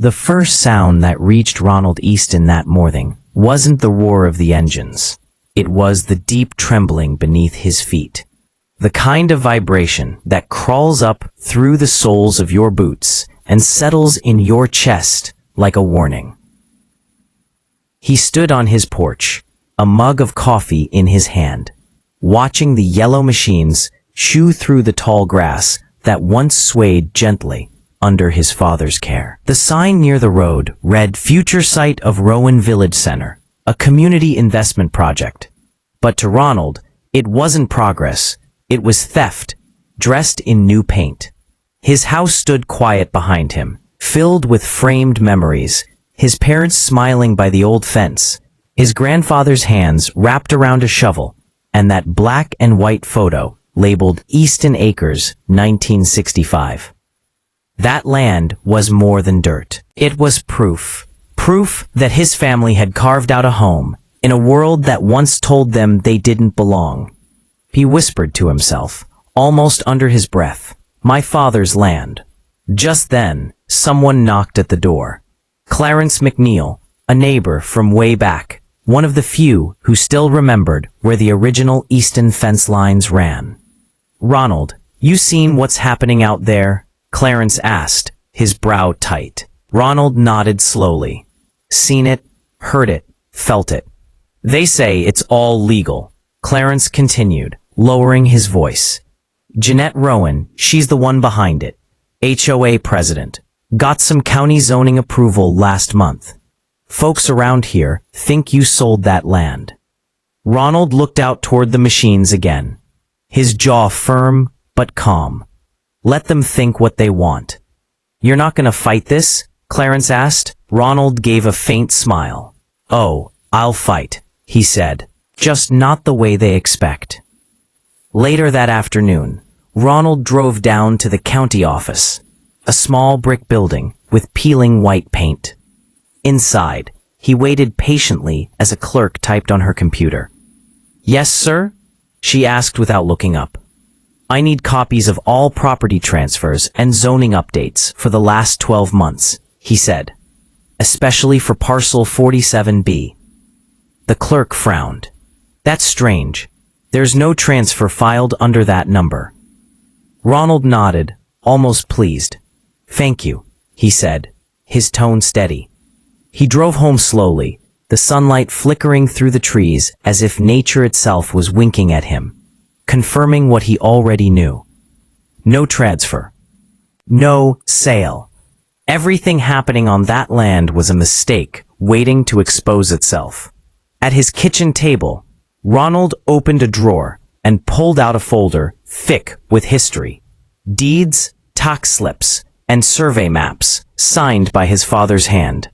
The first sound that reached Ronald Easton that morning wasn't the roar of the engines. It was the deep trembling beneath his feet. The kind of vibration that crawls up through the soles of your boots and settles in your chest like a warning. He stood on his porch, a mug of coffee in his hand, watching the yellow machines chew through the tall grass that once swayed gently under his father's care. The sign near the road read "Future Site of Rowan Village Center, a community investment project." But to Ronald, it wasn't progress, it was theft, dressed in new paint. His house stood quiet behind him, filled with framed memories, his parents smiling by the old fence, his grandfather's hands wrapped around a shovel, and that black and white photo labeled Easton Acres, 1965. That land was more than dirt. It was proof that his family had carved out a home in a world that once told them they didn't belong. He whispered to himself, almost under his breath, "My father's land." Just then, someone knocked at the door. Clarence McNeil, a neighbor from way back, one of the few who still remembered where the original Easton fence lines ran. "Ronald, you seen what's happening out there?" Clarence asked, his brow tight. Ronald nodded slowly. "Seen it, heard it, felt it. They say it's all legal," Clarence continued, lowering his voice. "Jeanette Rowan, she's the one behind it. HOA president. Got some county zoning approval last month. Folks around here think you sold that land." Ronald looked out toward the machines again, his jaw firm but calm. "Let them think what they want." "You're not gonna fight this?" Clarence asked. Ronald gave a faint smile. "Oh, I'll fight," he said, "just not the way they expect." Later that afternoon, Ronald drove down to the county office, a small brick building with peeling white paint. Inside, he waited patiently as a clerk typed on her computer. "Yes, sir?" she asked without looking up. "I need copies of all property transfers and zoning updates for the last 12 months, he said, "especially for parcel 47B. The clerk frowned. "That's strange. There's no transfer filed under that number." Ronald nodded, almost pleased. "Thank you," he said, his tone steady. He drove home slowly, the sunlight flickering through the trees as if nature itself was winking at him, confirming what he already knew. No transfer. No sale. Everything happening on that land was a mistake waiting to expose itself. At his kitchen table, Ronald opened a drawer and pulled out a folder thick with history, deeds, tax slips, and survey maps signed by his father's hand.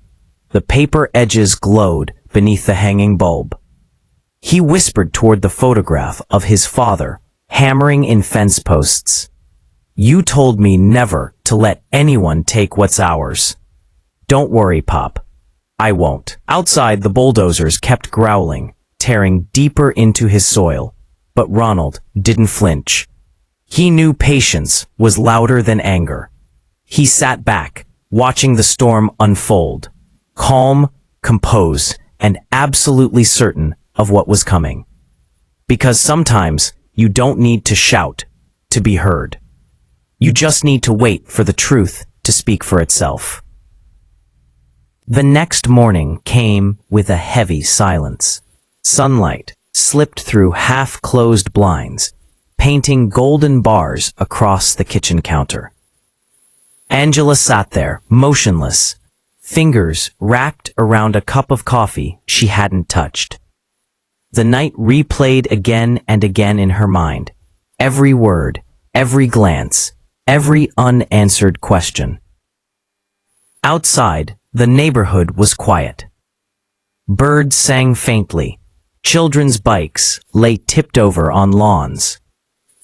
The paper edges glowed beneath the hanging bulb. He whispered toward the photograph of his father, hammering in fence posts. "You told me never to let anyone take what's ours." "Don't worry, Pop. I won't." Outside, the bulldozers kept growling, tearing deeper into his soil, but Ronald didn't flinch. He knew patience was louder than anger. He sat back, watching the storm unfold, calm, composed, and absolutely certain of what was coming. Because sometimes you don't need to shout to be heard. You just need to wait for the truth to speak for itself. The next morning came with a heavy silence. Sunlight slipped through half-closed blinds, painting golden bars across the kitchen counter. Angela sat there, motionless, fingers wrapped around a cup of coffee she hadn't touched. The night replayed again and again in her mind, every word, every glance, every unanswered question. Outside, the neighborhood was quiet. Birds sang faintly, children's bikes lay tipped over on lawns,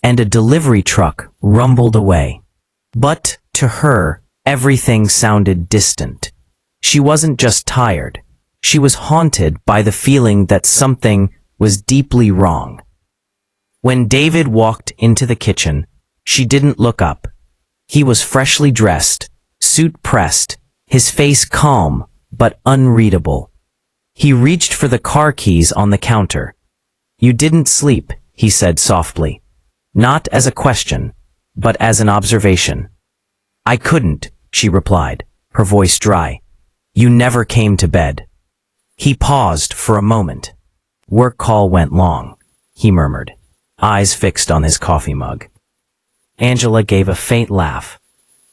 and a delivery truck rumbled away. But, to her, everything sounded distant. She wasn't just tired. She was haunted by the feeling that something was deeply wrong. When David walked into the kitchen, she didn't look up. He was freshly dressed, suit pressed, his face calm but unreadable. He reached for the car keys on the counter. "You didn't sleep," he said softly, not as a question, but as an observation. "I couldn't," she replied, her voice dry. "You never came to bed." He paused for a moment. "Work call went long," he murmured, eyes fixed on his coffee mug. Angela gave a faint laugh,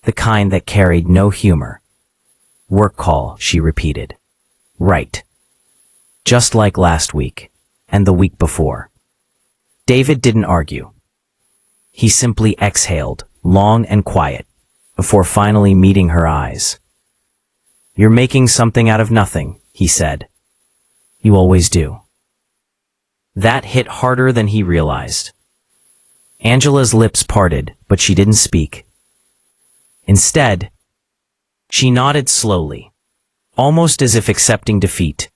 the kind that carried no humor. "Work call," she repeated. "Right. Just like last week, and the week before." David didn't argue. He simply exhaled, long and quiet, before finally meeting her eyes. "You're making something out of nothing," he said. "You always do." That hit harder than he realized. Angela's lips parted, but she didn't speak. Instead, she nodded slowly, almost as if accepting defeat.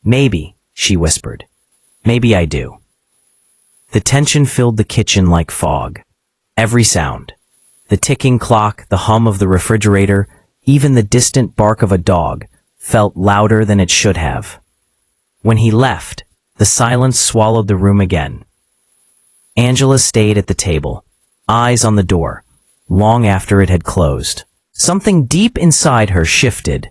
"Maybe," she whispered. "Maybe I do." The tension filled the kitchen like fog. Every sound, the ticking clock, the hum of the refrigerator, even the distant bark of a dog, felt louder than it should have. When he left, the silence swallowed the room again. Angela stayed at the table, eyes on the door, long after it had closed. Something deep inside her shifted.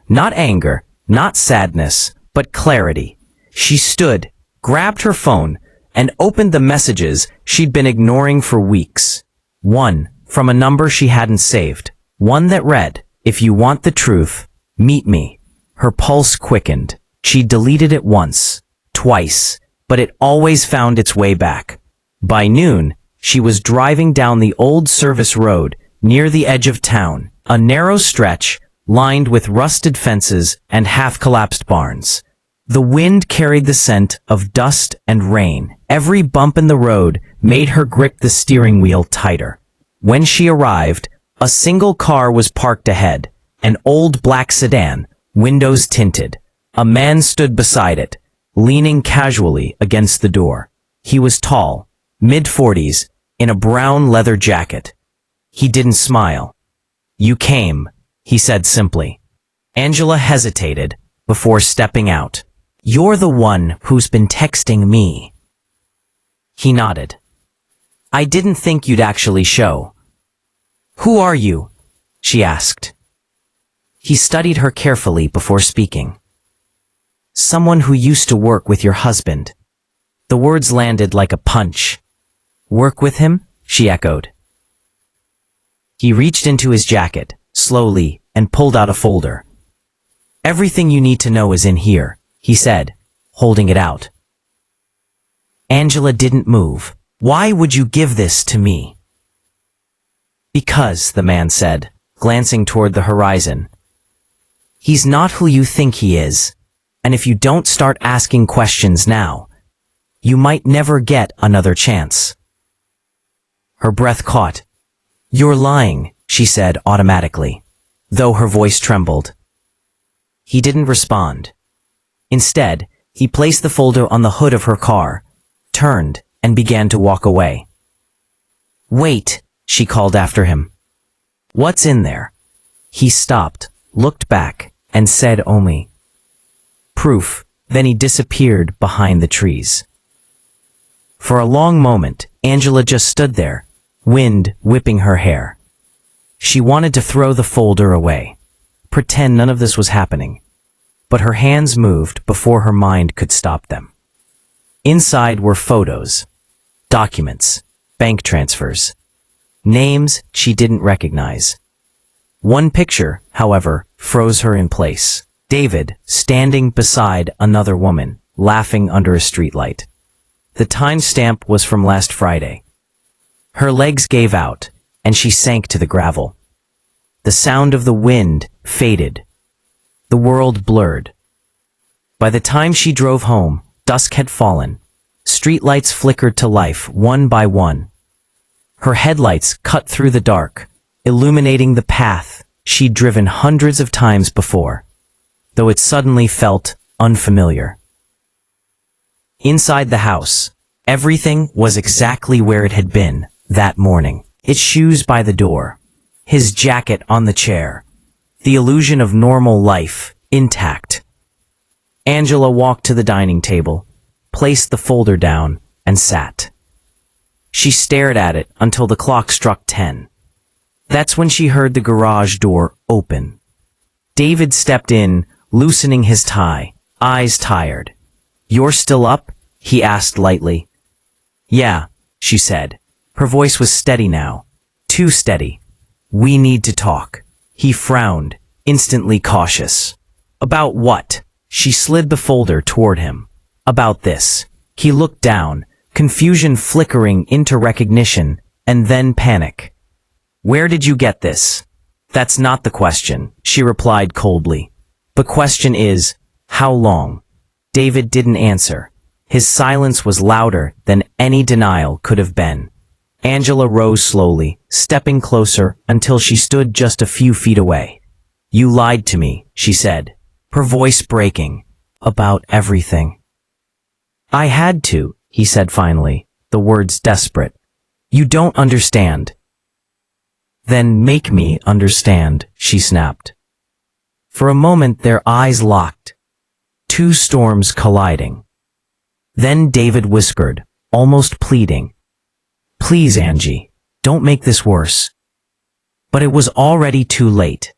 Not anger, not sadness, but clarity. She stood, grabbed her phone, and opened the messages she'd been ignoring for weeks. One, from a number she hadn't saved. One that read, "If you want the truth, meet me." Her pulse quickened. She deleted it once, twice, but it always found its way back. By noon, she was driving down the old service road near the edge of town, a narrow stretch lined with rusted fences and half-collapsed barns. The wind carried the scent of dust and rain. Every bump in the road made her grip the steering wheel tighter. When she arrived, a single car was parked ahead, an old black sedan, windows tinted. A man stood beside it, leaning casually against the door. He was tall, mid-40s, in a brown leather jacket. He didn't smile. "You came," he said simply. Angela hesitated before stepping out. "You're the one who's been texting me." He nodded. "I didn't think you'd actually show." "Who are you?" she asked. He studied her carefully before speaking. "Someone who used to work with your husband." The words landed like a punch. "Work with him?" she echoed. He reached into his jacket, slowly, and pulled out a folder. "Everything you need to know is in here," he said, holding it out. Angela didn't move. "Why would you give this to me?" "Because," the man said, glancing toward the horizon. "He's not who you think he is, and if you don't start asking questions now, you might never get another chance." Her breath caught. "You're lying," she said automatically, though her voice trembled. He didn't respond. Instead, he placed the folder on the hood of her car, turned, and began to walk away. "Wait," she called after him. "What's in there?" He stopped, looked back, and said only, "Proof." Then he disappeared behind the trees. For a long moment, Angela just stood there, wind whipping her hair. She wanted to throw the folder away, pretend none of this was happening, but her hands moved before her mind could stop them. Inside were photos, documents, bank transfers, names she didn't recognize. One picture, however, froze her in place. David, standing beside another woman, laughing under a streetlight. The timestamp was from last Friday. Her legs gave out, and she sank to the gravel. The sound of the wind faded. The world blurred. By the time she drove home, dusk had fallen. Streetlights flickered to life one by one. Her headlights cut through the dark, illuminating the path she'd driven hundreds of times before, though it suddenly felt unfamiliar. Inside the house, everything was exactly where it had been that morning. His shoes by the door, his jacket on the chair, the illusion of normal life intact. Angela walked to the dining table, placed the folder down, and sat. She stared at it until the clock struck 10. That's when she heard the garage door open. David stepped in, loosening his tie, eyes tired. "You're still up?" he asked lightly. "Yeah," she said. Her voice was steady now. Too steady. "We need to talk." He frowned, instantly cautious. "About what?" She slid the folder toward him. "About this." He looked down, confusion flickering into recognition, and then panic. "Where did you get this?" "That's not the question," she replied coldly. "The question is, how long?" David didn't answer. His silence was louder than any denial could have been. Angela rose slowly, stepping closer until she stood just a few feet away. "You lied to me," she said, her voice breaking. "About everything." "I had to," he said finally, the words desperate. "You don't understand." "Then make me understand," she snapped. For a moment their eyes locked, two storms colliding. Then David whispered, almost pleading, "Please, Angie, don't make this worse." But it was already too late.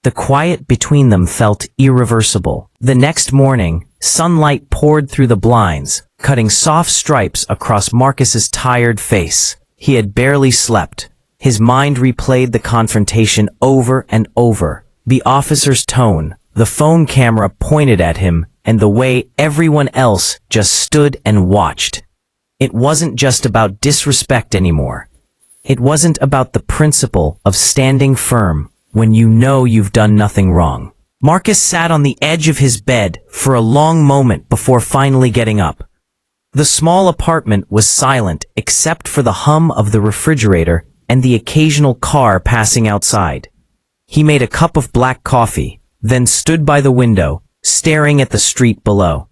The quiet between them felt irreversible. The next morning, sunlight poured through the blinds, cutting soft stripes across Marcus's tired face. He had barely slept. His mind replayed the confrontation over and over. The officer's tone, the phone camera pointed at him, and the way everyone else just stood and watched. It wasn't just about disrespect anymore. It wasn't about the principle of standing firm when you know you've done nothing wrong. Marcus sat on the edge of his bed for a long moment before finally getting up. The small apartment was silent except for the hum of the refrigerator and the occasional car passing outside. He made a cup of black coffee, then stood by the window, staring at the street below.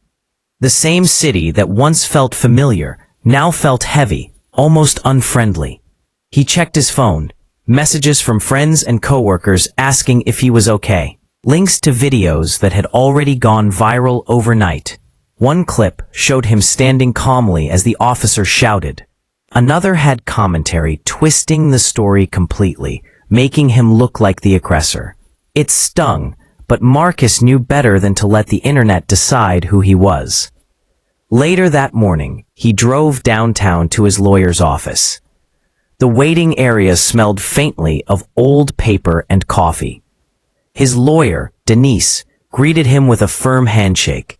The same city that once felt familiar now felt heavy, almost unfriendly. He checked his phone, messages from friends and coworkers asking if he was okay, links to videos that had already gone viral overnight. One clip showed him standing calmly as the officer shouted. Another had commentary twisting the story completely, making him look like the aggressor. It stung, but Marcus knew better than to let the internet decide who he was. Later that morning, he drove downtown to his lawyer's office. The waiting area smelled faintly of old paper and coffee. His lawyer, Denise, greeted him with a firm handshake.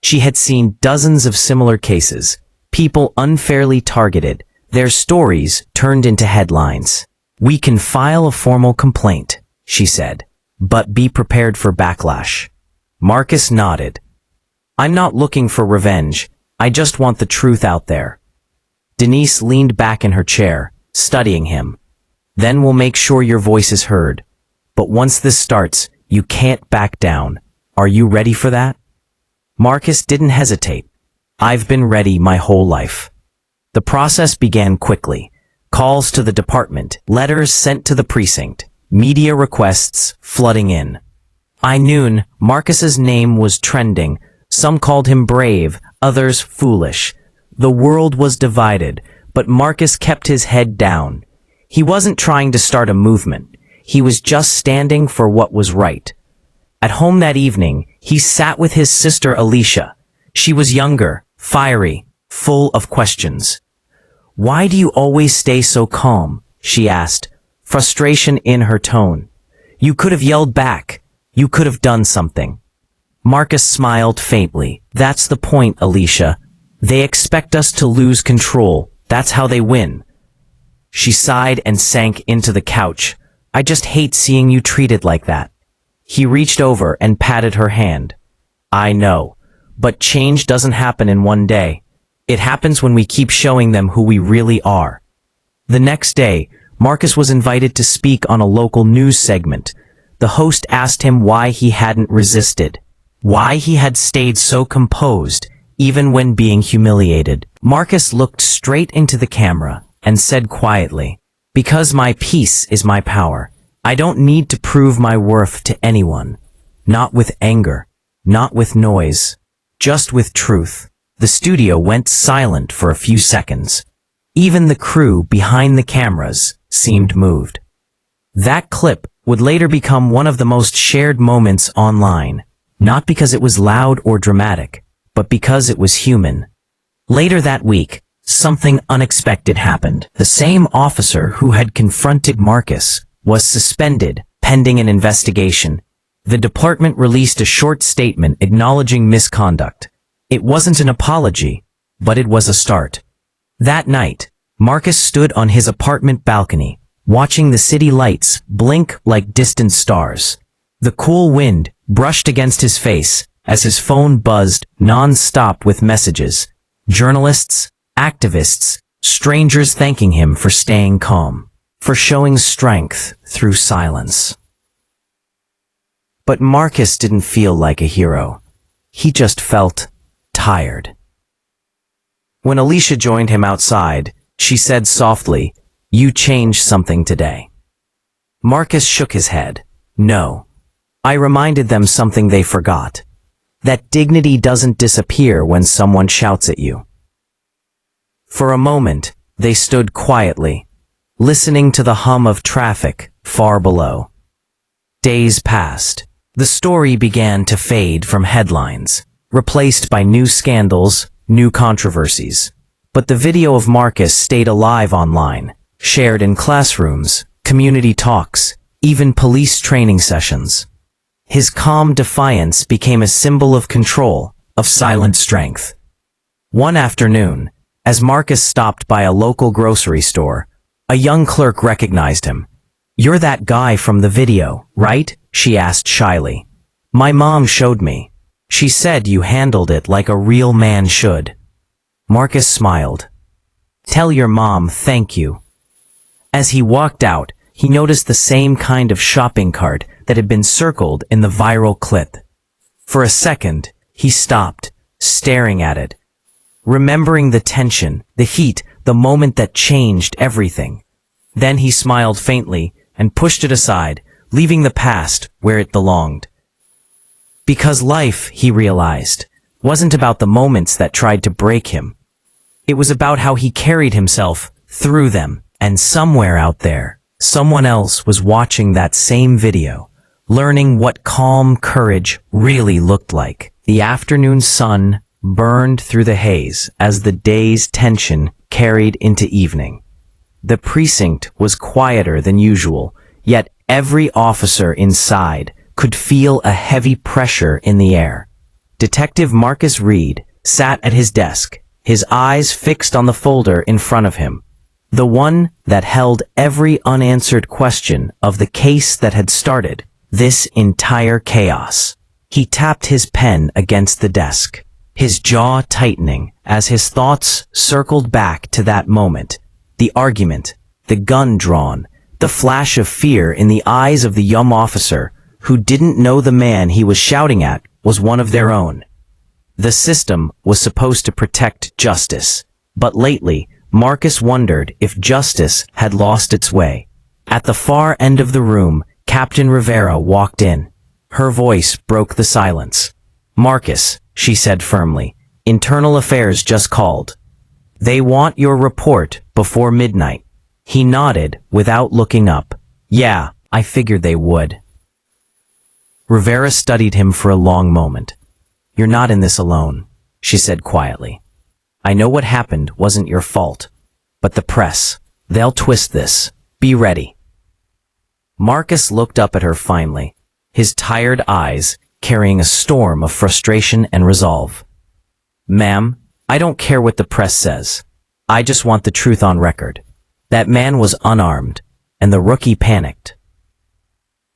She had seen dozens of similar cases, people unfairly targeted, their stories turned into headlines. "We can file a formal complaint," she said, "but be prepared for backlash." Marcus nodded. "I'm not looking for revenge. I just want the truth out there." Denise leaned back in her chair, studying him. "Then we'll make sure your voice is heard. But once this starts, you can't back down. Are you ready for that?" Marcus didn't hesitate. "I've been ready my whole life." The process began quickly. Calls to the department, letters sent to the precinct, media requests flooding in. By noon, Marcus's name was trending. Some called him brave, others foolish. The world was divided, but Marcus kept his head down. He wasn't trying to start a movement. He was just standing for what was right. At home that evening, he sat with his sister Alicia. She was younger, fiery, full of questions. "Why do you always stay so calm?" she asked, frustration in her tone. "You could have yelled back. You could have done something." Marcus smiled faintly. "That's the point, Alicia. They expect us to lose control. That's how they win." She sighed and sank into the couch. "I just hate seeing you treated like that." He reached over and patted her hand. "I know, but change doesn't happen in one day. It happens when we keep showing them who we really are." The next day, Marcus was invited to speak on a local news segment. The host asked him why he hadn't resisted, why he had stayed so composed, even when being humiliated. Marcus looked straight into the camera and said quietly, "Because my peace is my power. I don't need to prove my worth to anyone. Not with anger, not with noise, just with truth. The studio went silent for a few seconds. Even the crew behind the cameras seemed moved. That clip would later become one of the most shared moments online, not because it was loud or dramatic, but because it was human. Later that week, something unexpected happened. The same officer who had confronted Marcus was suspended pending an investigation. The department released a short statement acknowledging misconduct. It wasn't an apology, but it was a start. That night, Marcus stood on his apartment balcony, watching the city lights blink like distant stars. The cool wind brushed against his face as his phone buzzed non-stop with messages. Journalists, activists, strangers thanking him for staying calm, for showing strength through silence. But Marcus didn't feel like a hero. He just felt tired. When Alicia joined him outside, she said softly, "You changed something today." Marcus shook his head. "No. I reminded them something they forgot. That dignity doesn't disappear when someone shouts at you." For a moment, they stood quietly, listening to the hum of traffic far below. Days passed. The story began to fade from headlines, replaced by new scandals, new controversies. But the video of Marcus stayed alive online, shared in classrooms, community talks, even police training sessions. His calm defiance became a symbol of control, of silent strength. One afternoon, as Marcus stopped by a local grocery store, a young clerk recognized him. "You're that guy from the video, right?" she asked shyly. "My mom showed me. She said you handled it like a real man should." Marcus smiled. "Tell your mom thank you." As he walked out, he noticed the same kind of shopping cart that had been circled in the viral clip. For a second, he stopped, staring at it, remembering the tension, the heat, the moment that changed everything. Then he smiled faintly and pushed it aside, leaving the past where it belonged. Because life, he realized, wasn't about the moments that tried to break him. It was about how he carried himself through them, and somewhere out there, someone else was watching that same video, learning what calm courage really looked like. The afternoon sun burned through the haze as the day's tension carried into evening. The precinct was quieter than usual, yet every officer inside could feel a heavy pressure in the air. Detective Marcus Reed sat at his desk, his eyes fixed on the folder in front of him, the one that held every unanswered question of the case that had started this entire chaos. He tapped his pen against the desk, his jaw tightening as his thoughts circled back to that moment. The argument, the gun drawn, the flash of fear in the eyes of the young officer who didn't know the man he was shouting at was one of their own. The system was supposed to protect justice, but lately, Marcus wondered if justice had lost its way. At the far end of the room, Captain Rivera walked in. Her voice broke the silence. "Marcus," she said firmly, "Internal Affairs just called. They want your report before midnight." He nodded without looking up. "Yeah, I figured they would." Rivera studied him for a long moment. "You're not in this alone," she said quietly. "I know what happened wasn't your fault, but the press, they'll twist this. Be ready." Marcus looked up at her finally, his tired eyes carrying a storm of frustration and resolve. "Ma'am, I don't care what the press says. I just want the truth on record. That man was unarmed, and the rookie panicked."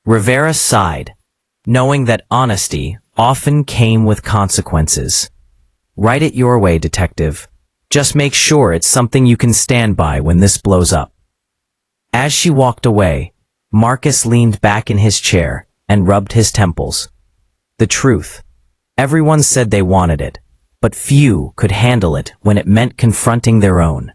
Rivera sighed, knowing that honesty often came with consequences. "Write it your way, detective. Just make sure it's something you can stand by when this blows up." As she walked away, Marcus leaned back in his chair and rubbed his temples. The truth. Everyone said they wanted it, but few could handle it when it meant confronting their own.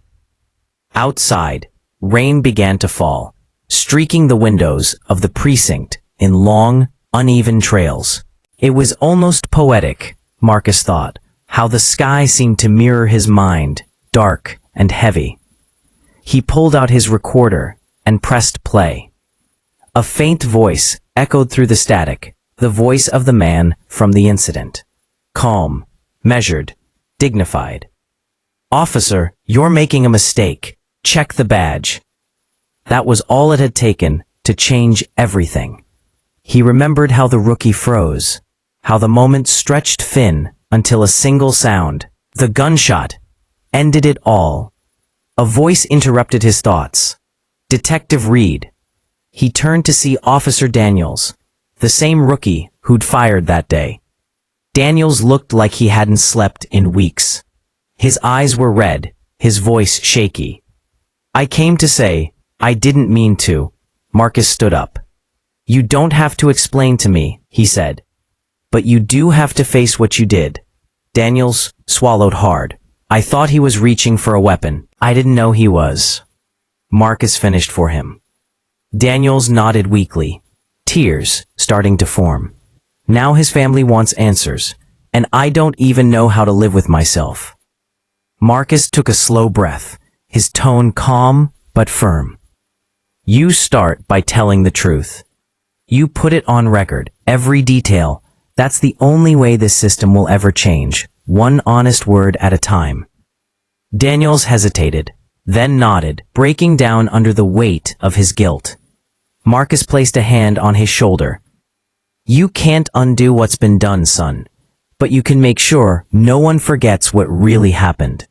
Outside, rain began to fall, streaking the windows of the precinct in long, uneven trails. It was almost poetic, Marcus thought, how the sky seemed to mirror his mind, dark and heavy. He pulled out his recorder and pressed play. A faint voice echoed through the static, the voice of the man from the incident. Calm, measured, dignified. "Officer, you're making a mistake. Check the badge." That was all it had taken to change everything. He remembered how the rookie froze, how the moment stretched thin until a single sound, the gunshot, ended it all. A voice interrupted his thoughts. Detective Reed. He turned to see Officer Daniels, the same rookie who'd fired that day. Daniels looked like he hadn't slept in weeks. His eyes were red, his voice shaky. "I came to say, I didn't mean to." Marcus stood up. "You don't have to explain to me," he said. "But you do have to face what you did." Daniels swallowed hard. "I thought he was reaching for a weapon. I didn't know he was." Marcus finished for him. Daniels nodded weakly, tears starting to form. "Now his family wants answers, and I don't even know how to live with myself." Marcus took a slow breath, his tone calm but firm. "You start by telling the truth. You put it on record, every detail. That's the only way this system will ever change, one honest word at a time." Daniels hesitated, then nodded, breaking down under the weight of his guilt. Marcus placed a hand on his shoulder. "You can't undo what's been done, son, but you can make sure no one forgets what really happened."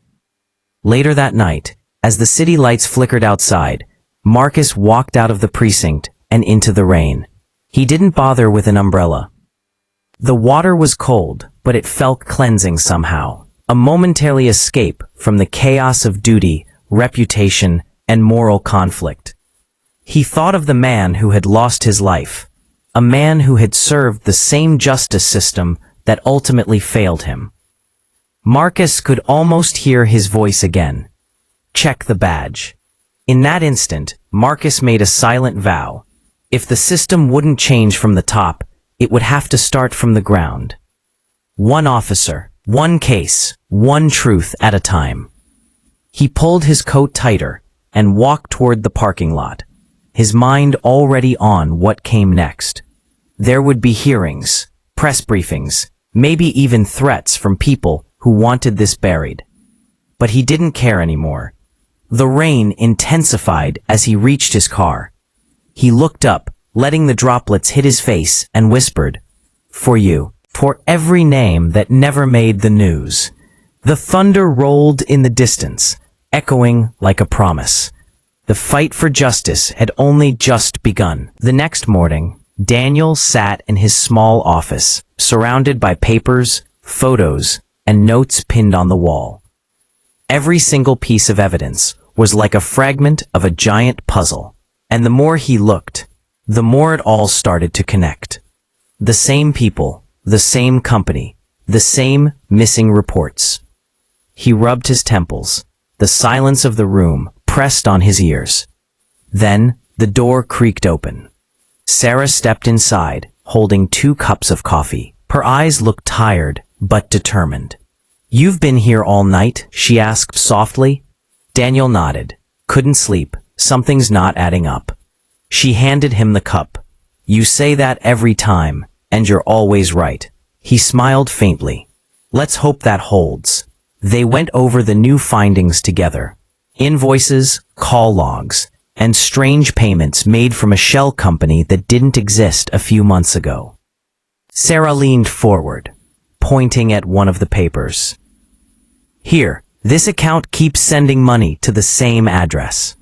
Later that night, as the city lights flickered outside, Marcus walked out of the precinct and into the rain. He didn't bother with an umbrella. The water was cold, but it felt cleansing somehow, a momentary escape from the chaos of duty, reputation, and moral conflict. He thought of the man who had lost his life, a man who had served the same justice system that ultimately failed him. Marcus could almost hear his voice again. "Check the badge." In that instant, Marcus made a silent vow. If the system wouldn't change from the top, it would have to start from the ground. One officer, one case, one truth at a time. He pulled his coat tighter and walked toward the parking lot, his mind already on what came next. There would be hearings, press briefings, maybe even threats from people who wanted this buried. But he didn't care anymore. The rain intensified as he reached his car. He looked up, letting the droplets hit his face, and whispered, "For you, for every name that never made the news." The thunder rolled in the distance, echoing like a promise. The fight for justice had only just begun. The next morning, Daniel sat in his small office, surrounded by papers, photos, and notes pinned on the wall. Every single piece of evidence was like a fragment of a giant puzzle, and the more he looked, the more it all started to connect. The same people, the same company, the same missing reports. He rubbed his temples, the silence of the room pressed on his ears. Then, the door creaked open. Sarah stepped inside, holding 2 cups of coffee. Her eyes looked tired, but determined. "You've been here all night?" she asked softly. Daniel nodded. "Couldn't sleep. Something's not adding up." She handed him the cup. "You say that every time, and you're always right." He smiled faintly. "Let's hope that holds." They went over the new findings together. Invoices, call logs, and strange payments made from a shell company that didn't exist a few months ago. Sarah leaned forward, pointing at one of the papers. "Here, this account keeps sending money to the same address.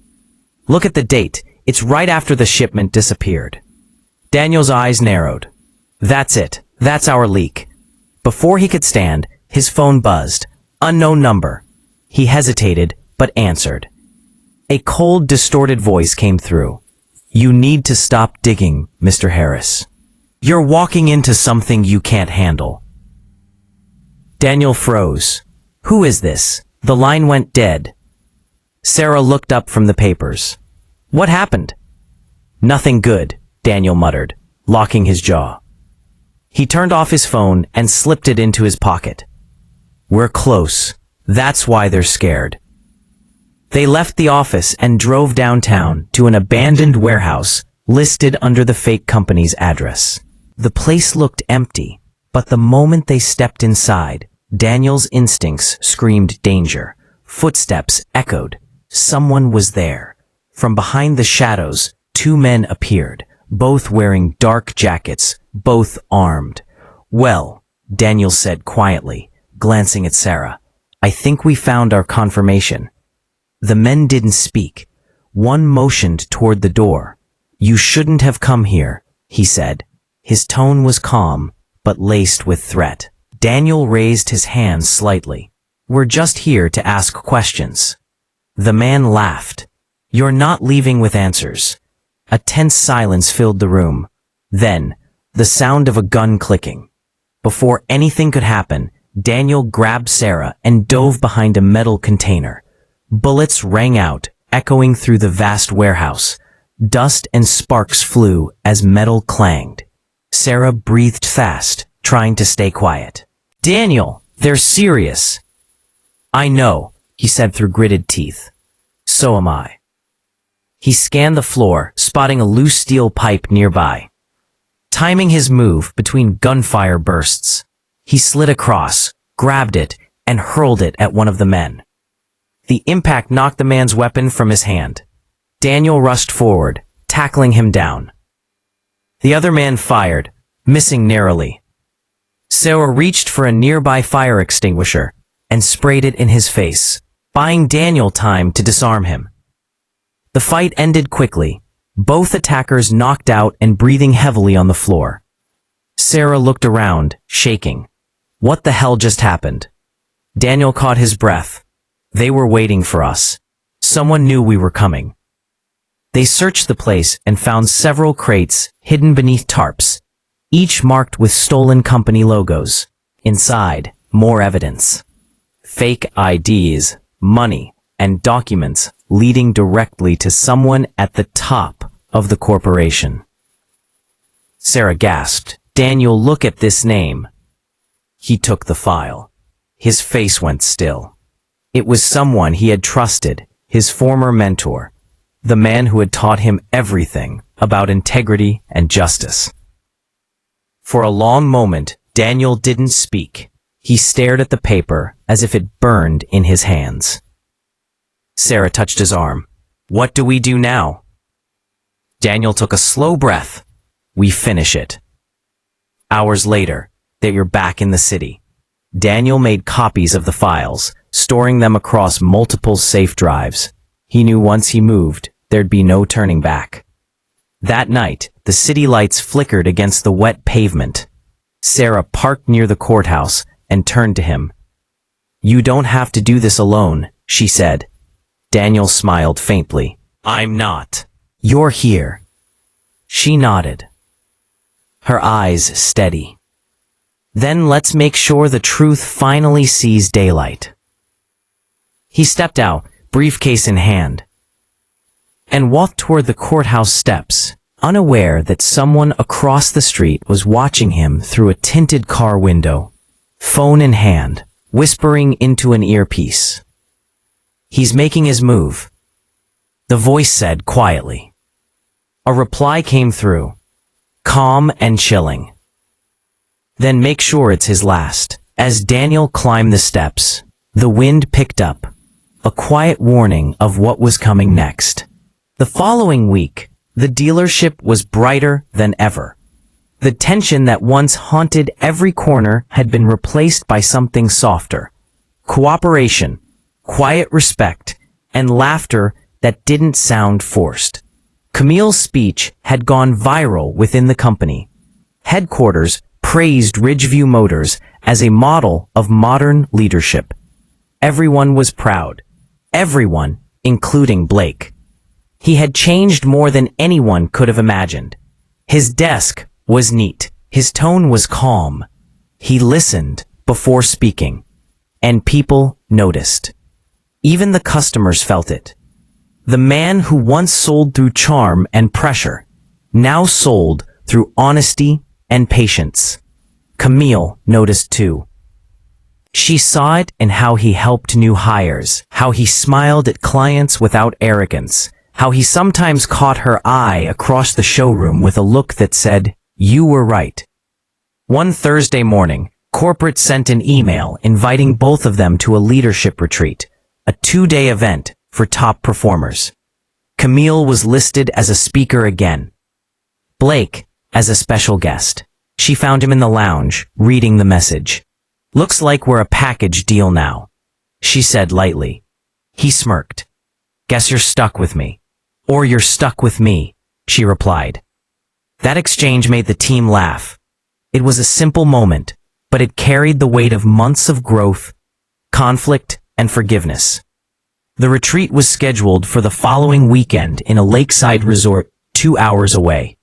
Look at the date. It's right after the shipment disappeared." Daniel's eyes narrowed. "That's it. That's our leak." Before he could stand, his phone buzzed. Unknown number. He hesitated, but answered. A cold, distorted voice came through. "You need to stop digging, Mr. Harris. You're walking into something you can't handle." Daniel froze. "Who is this?" The line went dead. Sarah looked up from the papers. "What happened?" Nothing good, Daniel muttered, locking his jaw. He turned off his phone and slipped it into his pocket. We're close. That's why they're scared. They left the office and drove downtown to an abandoned warehouse listed under the fake company's address. The place looked empty, but the moment they stepped inside, Daniel's instincts screamed danger. Footsteps echoed. Someone was there. From behind the shadows, two men appeared, both wearing dark jackets, both armed. Well, Daniel said quietly, glancing at Sarah, I think we found our confirmation. The men didn't speak. One motioned toward the door. You shouldn't have come here, he said. His tone was calm, but laced with threat. Daniel raised his hands slightly. We're just here to ask questions. The man laughed. You're not leaving with answers. A tense silence filled the room. Then, the sound of a gun clicking. Before anything could happen, Daniel grabbed Sarah and dove behind a metal container. Bullets rang out, echoing through the vast warehouse. Dust and sparks flew as metal clanged. Sarah breathed fast, trying to stay quiet. Daniel, they're serious. I know, he said through gritted teeth. So am I. He scanned the floor, spotting a loose steel pipe nearby. Timing his move between gunfire bursts, he slid across, grabbed it, and hurled it at one of the men. The impact knocked the man's weapon from his hand. Daniel rushed forward, tackling him down. The other man fired, missing narrowly. Sarah reached for a nearby fire extinguisher and sprayed it in his face, buying Daniel time to disarm him. The fight ended quickly, both attackers knocked out and breathing heavily on the floor. Sarah looked around, shaking. What the hell just happened? Daniel caught his breath. They were waiting for us. Someone knew we were coming. They searched the place and found several crates hidden beneath tarps, each marked with stolen company logos. Inside, more evidence. Fake IDs, money, and documents leading directly to someone at the top of the corporation. Sarah gasped. Daniel, look at this name. He took the file. His face went still. It was someone he had trusted, his former mentor, the man who had taught him everything about integrity and justice. For a long moment, Daniel didn't speak. He stared at the paper as if it burned in his hands. Sarah touched his arm. What do we do now? Daniel took a slow breath. We finish it. Hours later, they were back in the city. Daniel made copies of the files, storing them across multiple safe drives. He knew once he moved, there'd be no turning back. That night, the city lights flickered against the wet pavement. Sarah parked near the courthouse and turned to him. You don't have to do this alone, she said. Daniel smiled faintly. I'm not. You're here. She nodded, her eyes steady. Then let's make sure the truth finally sees daylight. He stepped out, briefcase in hand, and walked toward the courthouse steps, unaware that someone across the street was watching him through a tinted car window, phone in hand, whispering into an earpiece. He's making his move, the voice said quietly. A reply came through, calm and chilling. Then make sure it's his last. As Daniel climbed the steps, the wind picked up, a quiet warning of what was coming next. The following week, the dealership was brighter than ever. The tension that once haunted every corner had been replaced by something softer. Cooperation, quiet respect, and laughter that didn't sound forced. Camille's speech had gone viral within the company. Headquarters praised Ridgeview Motors as a model of modern leadership. Everyone was proud. Everyone, including Blake. He had changed more than anyone could have imagined. His desk was neat. His tone was calm. He listened before speaking. And people noticed. Even the customers felt it. The man who once sold through charm and pressure now sold through honesty and patience. Camille noticed too. She saw it in how he helped new hires, how he smiled at clients without arrogance, how he sometimes caught her eye across the showroom with a look that said, "You were right." One Thursday morning, corporate sent an email inviting both of them to a leadership retreat, a 2-day event for top performers. Camille was listed as a speaker again. Blake as a special guest. She found him in the lounge, reading the message. "Looks like we're a package deal now," she said lightly. He smirked. "Guess you're stuck with me." "Or you're stuck with me," she replied. That exchange made the team laugh. It was a simple moment, but it carried the weight of months of growth, conflict, and forgiveness. The retreat was scheduled for the following weekend in a lakeside resort 2 hours away.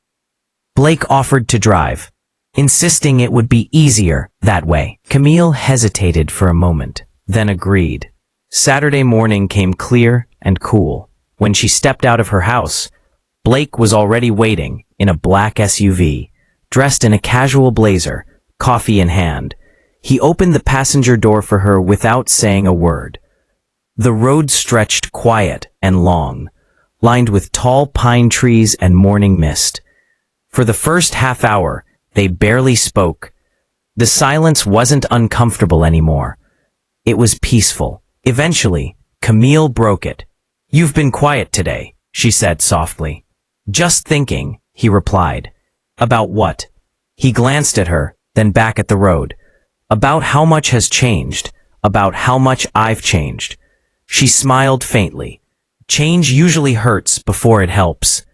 Blake offered to drive, insisting it would be easier that way. Camille hesitated for a moment, then agreed. Saturday morning came clear and cool. When she stepped out of her house, Blake was already waiting in a black SUV, dressed in a casual blazer, coffee in hand. He opened the passenger door for her without saying a word. The road stretched quiet and long, lined with tall pine trees and morning mist. For the first half hour, they barely spoke. The silence wasn't uncomfortable anymore. It was peaceful. Eventually, Camille broke it. "You've been quiet today," she said softly. "Just thinking," he replied. "About what?" He glanced at her, then back at the road. "About how much has changed, about how much I've changed." She smiled faintly. "Change usually hurts before it helps."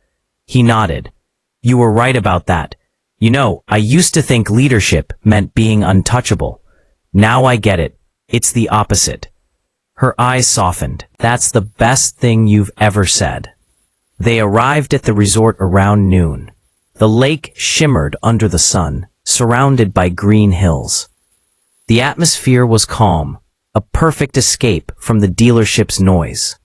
He nodded. "You were right about that. You know, I used to think leadership meant being untouchable. Now I get it. It's the opposite." Her eyes softened. "That's the best thing you've ever said." They arrived at the resort around noon. The lake shimmered under the sun, surrounded by green hills. The atmosphere was calm, a perfect escape from the dealership's noise.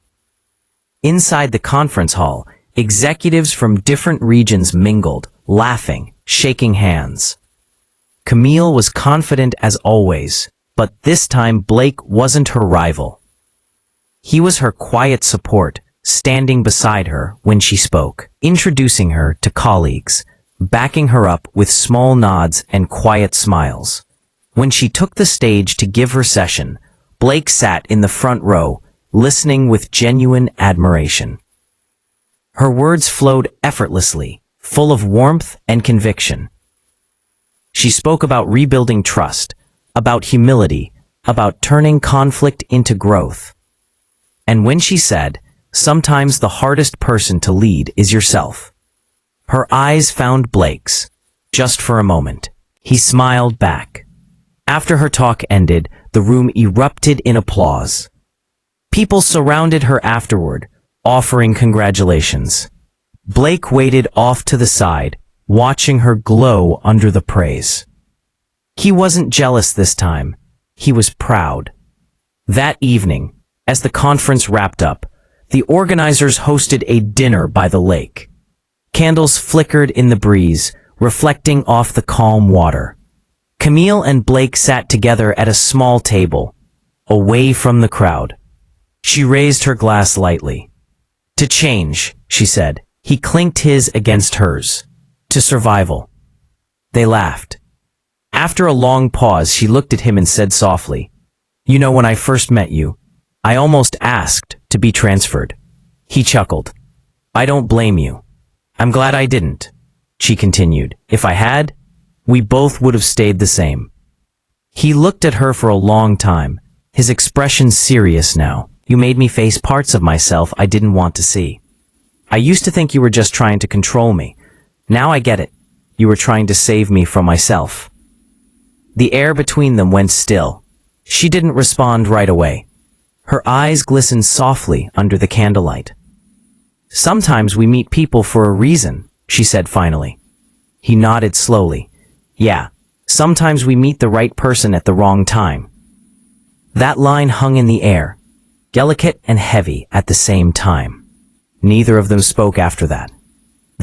Inside the conference hall, executives from different regions mingled, laughing, shaking hands. Camille was confident as always, but this time Blake wasn't her rival. He was her quiet support, standing beside her when she spoke, introducing her to colleagues, backing her up with small nods and quiet smiles. When she took the stage to give her session, Blake sat in the front row, listening with genuine admiration. Her words flowed effortlessly, full of warmth and conviction. She spoke about rebuilding trust, about humility, about turning conflict into growth. And when she said, "Sometimes the hardest person to lead is yourself," her eyes found Blake's, just for a moment. He smiled back. After her talk ended, the room erupted in applause. People surrounded her afterward, offering congratulations. Blake waited off to the side, watching her glow under the praise. He wasn't jealous this time. He was proud. That evening, as the conference wrapped up, the organizers hosted a dinner by the lake. Candles flickered in the breeze, reflecting off the calm water. Camille and Blake sat together at a small table, away from the crowd. She raised her glass lightly. "To change," she said. He clinked his against hers. "To survival." They laughed. After a long pause, she looked at him and said softly, "You know, when I first met you, I almost asked to be transferred." He chuckled. "I don't blame you. I'm glad I didn't," she continued. "If I had, we both would have stayed the same." He looked at her for a long time, his expression serious now. "You made me face parts of myself I didn't want to see. I used to think you were just trying to control me. Now I get it. You were trying to save me from myself." The air between them went still. She didn't respond right away. Her eyes glistened softly under the candlelight. "Sometimes we meet people for a reason," she said finally. He nodded slowly. "Yeah, sometimes we meet the right person at the wrong time." That line hung in the air, delicate and heavy at the same time. Neither of them spoke after that.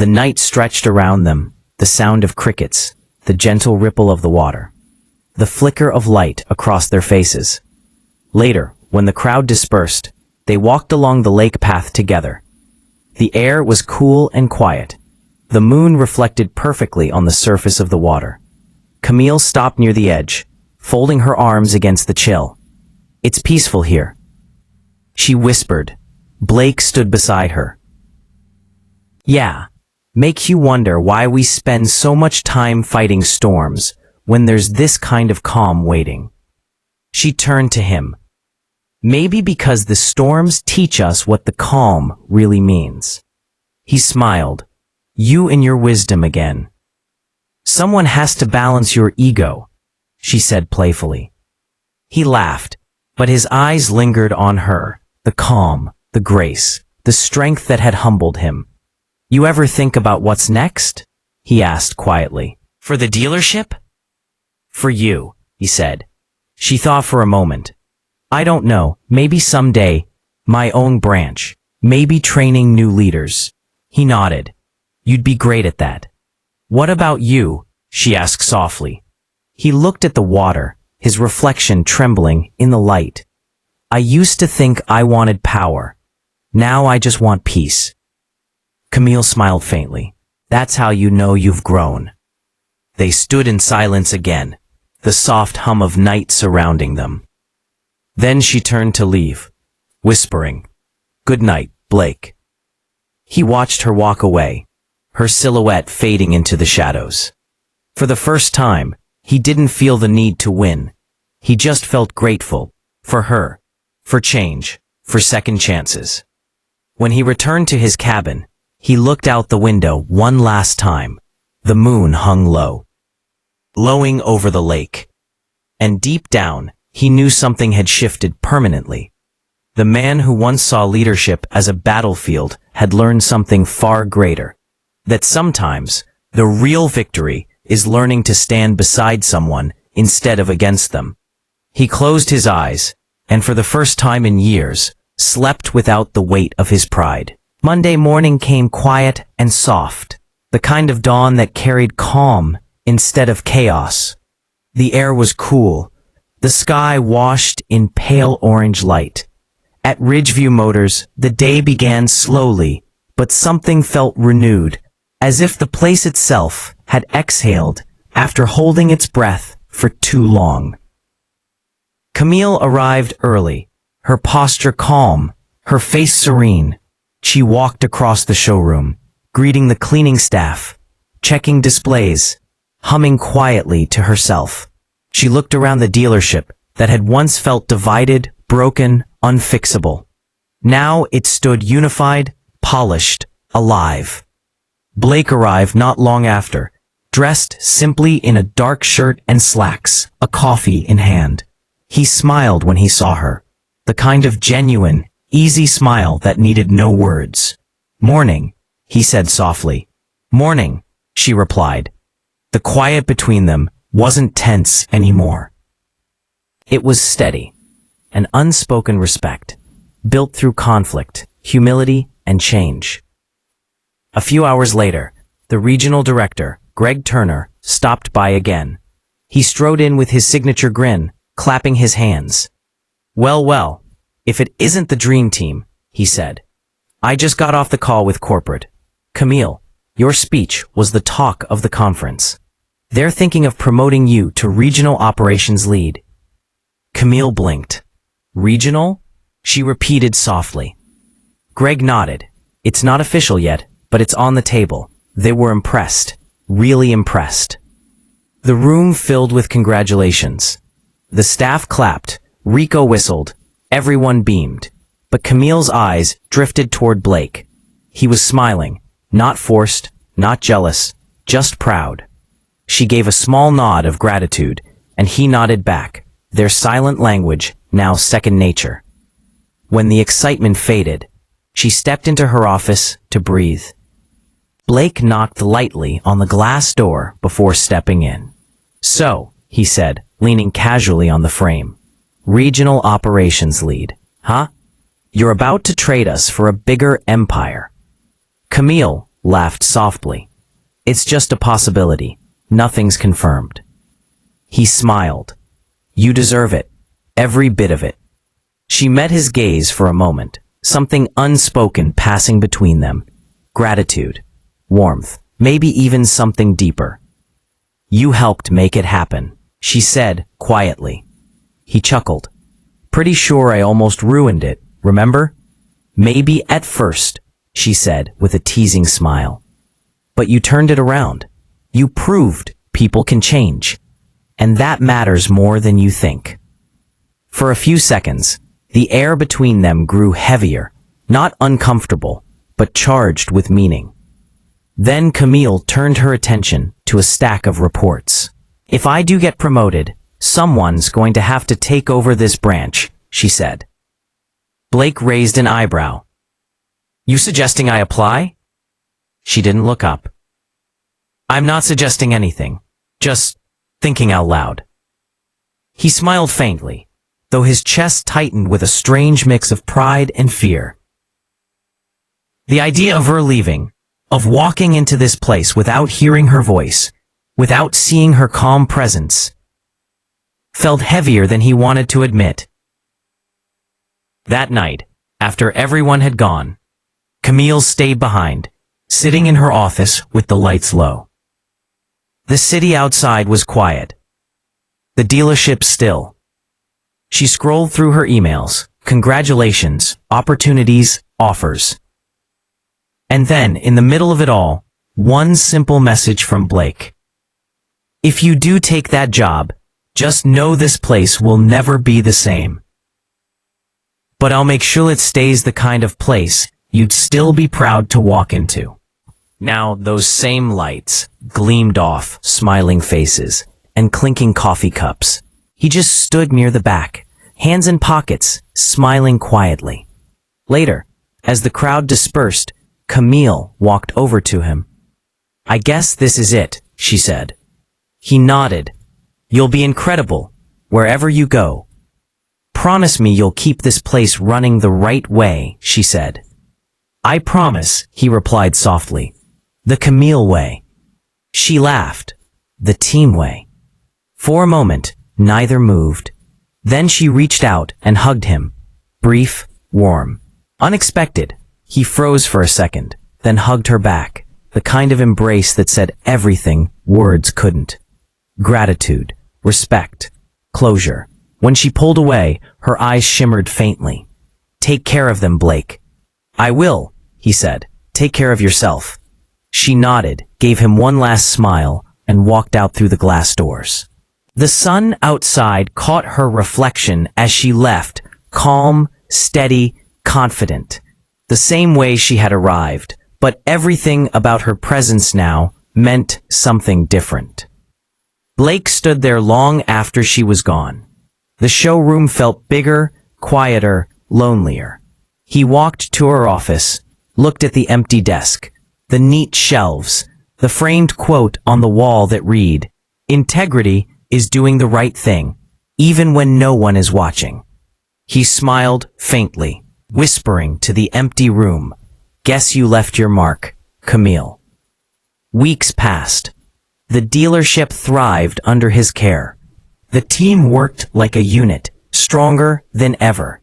The night stretched around them, the sound of crickets, the gentle ripple of the water, the flicker of light across their faces. Later, when the crowd dispersed, they walked along the lake path together. The air was cool and quiet. The moon reflected perfectly on the surface of the water. Camille stopped near the edge, folding her arms against the chill. "It's peaceful here," she whispered. Blake stood beside her. "Yeah, makes you wonder why we spend so much time fighting storms when there's this kind of calm waiting." She turned to him. "Maybe because the storms teach us what the calm really means." He smiled. "You and your wisdom again." "Someone has to balance your ego," she said playfully. He laughed, but his eyes lingered on her, the calm, the grace, the strength that had humbled him. "You ever think about what's next?" he asked quietly. "For the dealership?" "For you," he said. She thought for a moment. "I don't know, maybe someday, my own branch, maybe training new leaders." He nodded. "You'd be great at that." "What about you?" she asked softly. He looked at the water, his reflection trembling in the light. "I used to think I wanted power. Now I just want peace." Camille smiled faintly. "That's how you know you've grown." They stood in silence again, the soft hum of night surrounding them. Then she turned to leave, whispering, "Good night, Blake." He watched her walk away, her silhouette fading into the shadows. For the first time, he didn't feel the need to win. He just felt grateful, for her, for change, for second chances. When he returned to his cabin, he looked out the window one last time. The moon hung low, glowing over the lake. And deep down, he knew something had shifted permanently. The man who once saw leadership as a battlefield had learned something far greater. That sometimes, the real victory is learning to stand beside someone instead of against them. He closed his eyes, and for the first time in years, slept without the weight of his pride. Monday morning came quiet and soft, the kind of dawn that carried calm instead of chaos. The air was cool, the sky washed in pale orange light. At Ridgeview Motors, the day began slowly, but something felt renewed, as if the place itself had exhaled after holding its breath for too long. Camille arrived early, her posture calm, her face serene. She walked across the showroom, greeting the cleaning staff, checking displays, humming quietly to herself. She looked around the dealership that had once felt divided, broken, unfixable. Now it stood unified, polished, alive. Blake arrived not long after, dressed simply in a dark shirt and slacks, a coffee in hand. He smiled when he saw her, the kind of genuine, easy smile that needed no words. "Morning," he said softly. "Morning," she replied. The quiet between them wasn't tense anymore. It was steady, an unspoken respect, built through conflict, humility, and change. A few hours later, the regional director, Greg Turner, stopped by again. He strode in with his signature grin, clapping his hands. Well, if it isn't the dream team," he said. "I just got off the call with corporate. Camille, your speech was the talk of the conference. They're thinking of promoting you to regional operations lead." Camille blinked. "Regional?" she repeated softly. Greg nodded. "It's not official yet, but it's on the table." They were impressed, really impressed. The room filled with congratulations. The staff clapped, Rico whistled, everyone beamed. But Camille's eyes drifted toward Blake. He was smiling, not forced, not jealous, just proud. She gave a small nod of gratitude, and he nodded back, their silent language now second nature. When the excitement faded, she stepped into her office to breathe. Blake knocked lightly on the glass door before stepping in. "So," he said, leaning casually on the frame. "Regional operations lead, huh? You're about to trade us for a bigger empire." Camille, laughed softly. It's just a possibility. Nothing's confirmed. He smiled. You deserve it. Every bit of it. She met his gaze for a moment, something unspoken passing between them. Gratitude, warmth, maybe even something deeper. You helped make it happen, she said quietly. He chuckled. Pretty sure I almost ruined it, remember? Maybe at first, she said with a teasing smile. But you turned it around. You proved people can change. And that matters more than you think. For a few seconds, the air between them grew heavier, not uncomfortable, but charged with meaning. Then Camille turned her attention to a stack of reports. If I do get promoted, someone's going to have to take over this branch, she said. Blake raised an eyebrow. You suggesting I apply? She didn't look up. I'm not suggesting anything, just thinking out loud. He smiled faintly, though his chest tightened with a strange mix of pride and fear. The idea of her leaving, of walking into this place without hearing her voice, without seeing her calm presence, felt heavier than he wanted to admit. That night, after everyone had gone, Camille stayed behind, sitting in her office with the lights low. The city outside was quiet. The dealership still. She scrolled through her emails, congratulations, opportunities, offers. And then, in the middle of it all, one simple message from Blake. If you do take that job, just know this place will never be the same. But I'll make sure it stays the kind of place you'd still be proud to walk into. Now those same lights gleamed off smiling faces and clinking coffee cups. He just stood near the back, hands in pockets, smiling quietly. Later, as the crowd dispersed, Camille walked over to him. I guess this is it, she said. He nodded. You'll be incredible, wherever you go. Promise me you'll keep this place running the right way, she said. I promise, he replied softly. The Camille way. She laughed. The team way. For a moment, neither moved. Then she reached out and hugged him. Brief, warm. Unexpected. He froze for a second, then hugged her back, the kind of embrace that said everything words couldn't. Gratitude, respect, closure. When she pulled away, her eyes shimmered faintly. Take care of them, Blake. I will, he said. Take care of yourself. She nodded, gave him one last smile, and walked out through the glass doors. The sun outside caught her reflection as she left, calm, steady, confident. The same way she had arrived, but everything about her presence now meant something different. Blake stood there long after she was gone. The showroom felt bigger, quieter, lonelier. He walked to her office, looked at the empty desk, the neat shelves, the framed quote on the wall that read, Integrity is doing the right thing, even when no one is watching. He smiled faintly, whispering to the empty room, Guess you left your mark, Camille. Weeks passed. The dealership thrived under his care. The team worked like a unit, stronger than ever.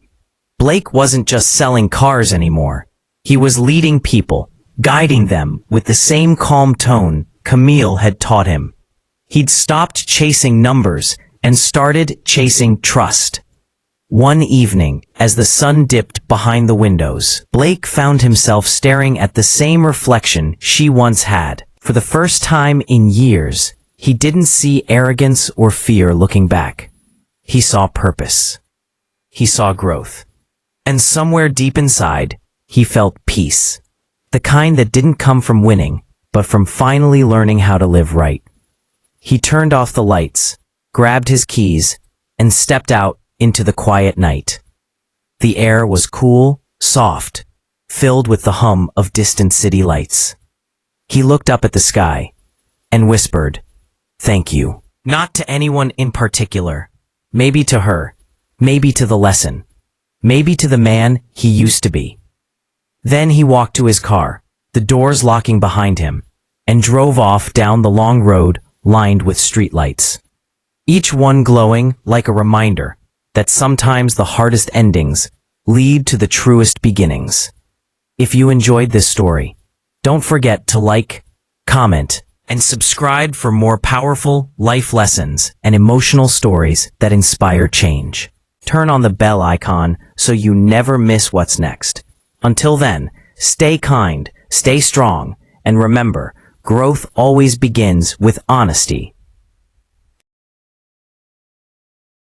Blake wasn't just selling cars anymore. He was leading people, guiding them with the same calm tone Camille had taught him. He'd stopped chasing numbers and started chasing trust. One evening, as the sun dipped behind the windows, Blake found himself staring at the same reflection she once had. For the first time in years, he didn't see arrogance or fear looking back. He saw purpose. He saw growth. And somewhere deep inside, he felt peace. The kind that didn't come from winning, but from finally learning how to live right. He turned off the lights, grabbed his keys, and stepped out into the quiet night. The air was cool, soft, filled with the hum of distant city lights. He looked up at the sky and whispered, Thank you. Not to anyone in particular. Maybe to her. Maybe to the lesson. Maybe to the man he used to be. Then he walked to his car, the the doors locking behind him, and drove off down the long road lined with streetlights. Each one glowing like a reminder that sometimes the hardest endings lead to the truest beginnings. If you enjoyed this story, don't forget to like, comment, and subscribe for more powerful life lessons and emotional stories that inspire change. Turn on the bell icon so you never miss what's next. Until then, stay kind, stay strong, and remember, growth always begins with honesty